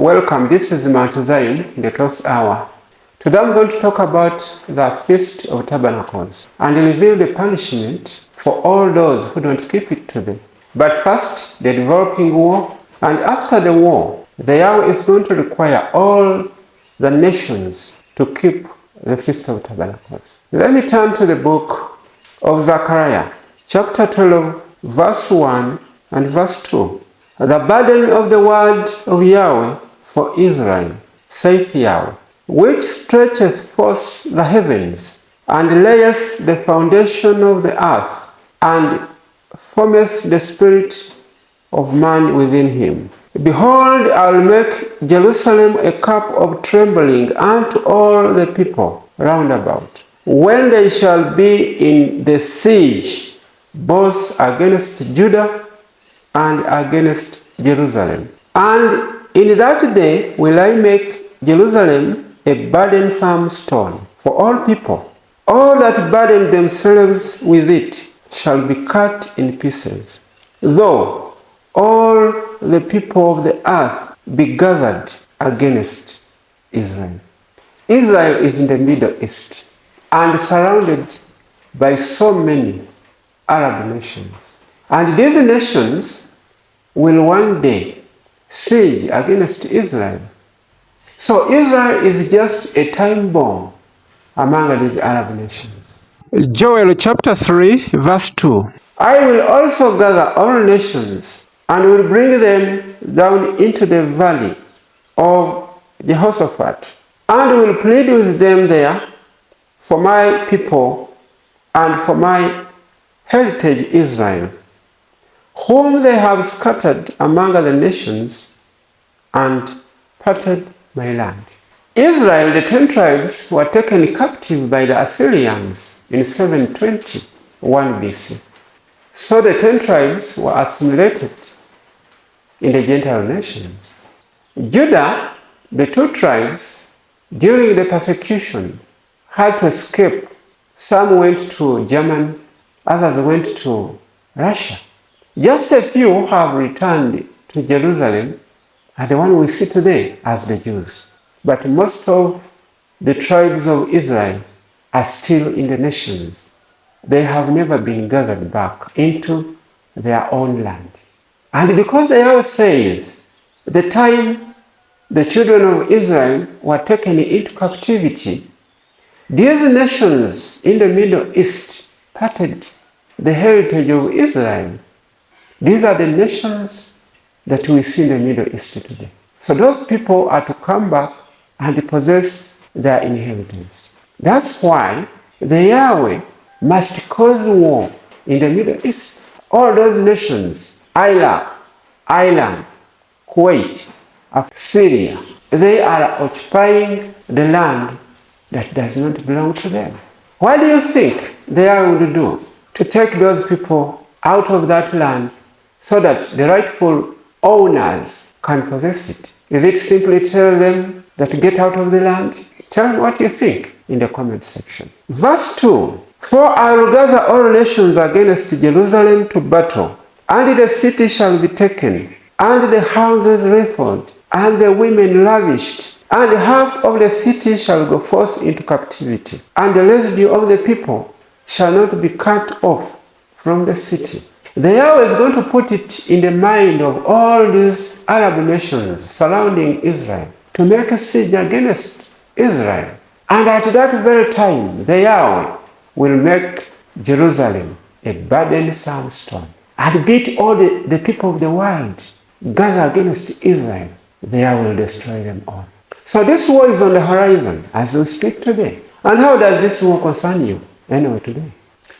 Welcome, this is Mount Zion in the 12th hour. Today I'm going to talk about the Feast of Tabernacles and reveal the punishment for all those who don't keep it today. But first, the developing war, and after the war, the Yahweh is going to require all the nations to keep the Feast of Tabernacles. Let me turn to the book of Zechariah, chapter 12, verse 1 and verse 2. The burden of the word of Yahweh for Israel, saith Yahweh, which stretcheth forth the heavens, and layeth the foundation of the earth, and formeth the spirit of man within him. Behold, I will make Jerusalem a cup of trembling unto all the people round about, when they shall be in the siege, both against Judah and against Jerusalem. And in that day will I make Jerusalem a burdensome stone for all people. All that burden themselves with it shall be cut in pieces, though all the people of the earth be gathered against Israel. Israel is in the Middle East and surrounded by so many Arab nations. And these nations will one day siege against Israel. So Israel is just a time bomb among these Arab nations. Joel chapter 3 verse 2. I will also gather all nations and will bring them down into the valley of Jehoshaphat, and will plead with them there for my people and for my heritage Israel, whom they have scattered among the nations and parted my land. Israel, the 10 tribes, were taken captive by the Assyrians in 721 BC. So the 10 tribes were assimilated in the Gentile nations. Judah, the 2 tribes, during the persecution, had to escape. Some went to Germany, others went to Russia. Just a few have returned to Jerusalem, and the one we see today as the Jews. But most of the tribes of Israel are still in the nations. They have never been gathered back into their own land. And because the Yahweh says, the time the children of Israel were taken into captivity, these nations in the Middle East parted the heritage of Israel. These are the nations that we see in the Middle East today. So those people are to come back and possess their inheritance. That's why the Yahweh must cause war in the Middle East. All those nations, Iraq, Iran, Kuwait, Syria, they are occupying the land that does not belong to them. What do you think the Yahweh would do to take those people out of that land so that the rightful owners can possess it? Is it simply tell them that get out of the land? Tell me what you think in the comment section. Verse 2. For I will gather all nations against Jerusalem to battle, and the city shall be taken, and the houses rifled, and the women lavished, and half of the city shall go forth into captivity, and the residue of the people shall not be cut off from the city. The Yahweh is going to put it in the mind of all these Arab nations surrounding Israel to make a siege against Israel. And at that very time, the Yahweh will make Jerusalem a burdensome stone and beat all the people of the world gather against Israel. The Yahweh will destroy them all. So this war is on the horizon as we speak today. And how does this war concern you anyway today?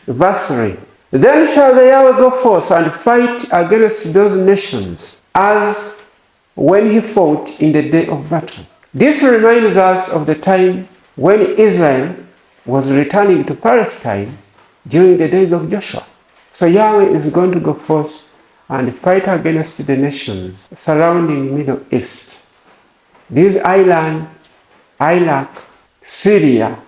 Verse 3. Then shall the Yahweh go forth and fight against those nations, as when he fought in the day of battle. This reminds us of the time when Israel was returning to Palestine during the days of Joshua. So Yahweh is going to go forth and fight against the nations surrounding the Middle East. These islands, Iraq, Syria,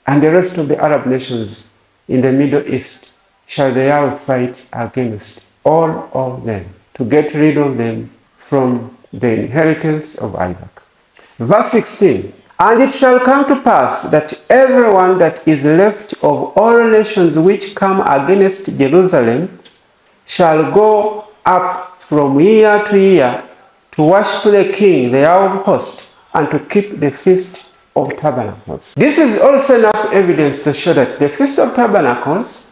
and the rest of the Arab nations in the Middle East shall the Yahweh fight against all of them to get rid of them from the inheritance of Isaac. Verse 16. And it shall come to pass that everyone that is left of all nations which come against Jerusalem shall go up from year to year to worship the King, the Yahweh of hosts, and to keep the Feast of Tabernacles. This is also enough evidence to show that the Feast of Tabernacles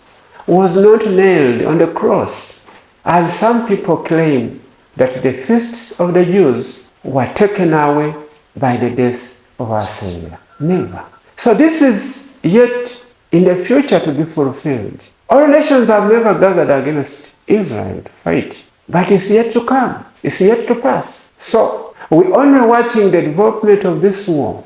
was not nailed on the cross, as some people claim that the feasts of the Jews were taken away by the death of our Savior. Never. So this is yet in the future to be fulfilled. All nations have never gathered against Israel to fight, but it's yet to come. It's yet to pass. So we're only watching the development of this war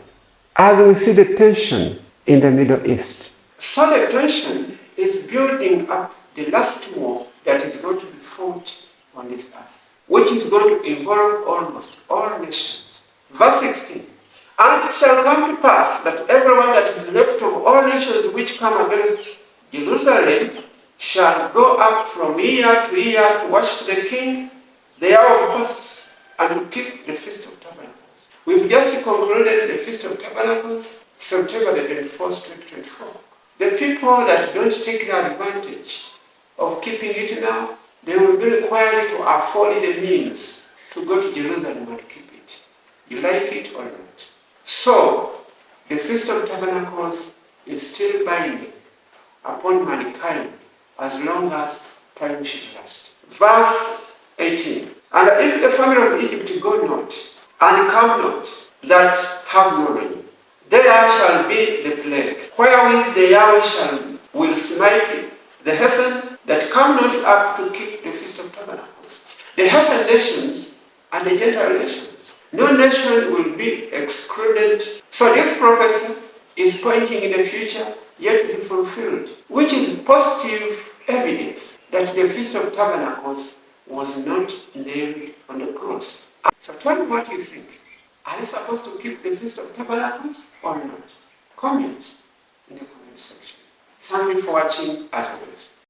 as we see the tension in the Middle East. So the tension is building up the last war that is going to be fought on this earth, which is going to involve almost all nations. Verse 16. And it shall come to pass that everyone that is left of all nations which come against Jerusalem shall go up from year to year to worship the King, the Yahweh of hosts, and to keep the Feast of Tabernacles. We've just concluded the Feast of Tabernacles, September the 24th, 2024. The people that don't take the advantage of keeping it now, they will be required to afford the means to go to Jerusalem and keep it. You like it or not? So, the Feast of Tabernacles is still binding upon mankind as long as time should last. Verse 18. And if the family of Egypt go not, and come not, that have no rain, there shall be the plague, wherewith the Yahweh will smite the heathen that come not up to keep the Feast of Tabernacles. The heathen nations and the Gentile nations. No nation will be excluded. So this prophecy is pointing in the future yet to be fulfilled, which is positive evidence that the Feast of Tabernacles was not nailed on the cross. So tell me what you think. Are you supposed to keep the Feast of Tabernacles or not? Comment in the comment section. Thank you for watching as always.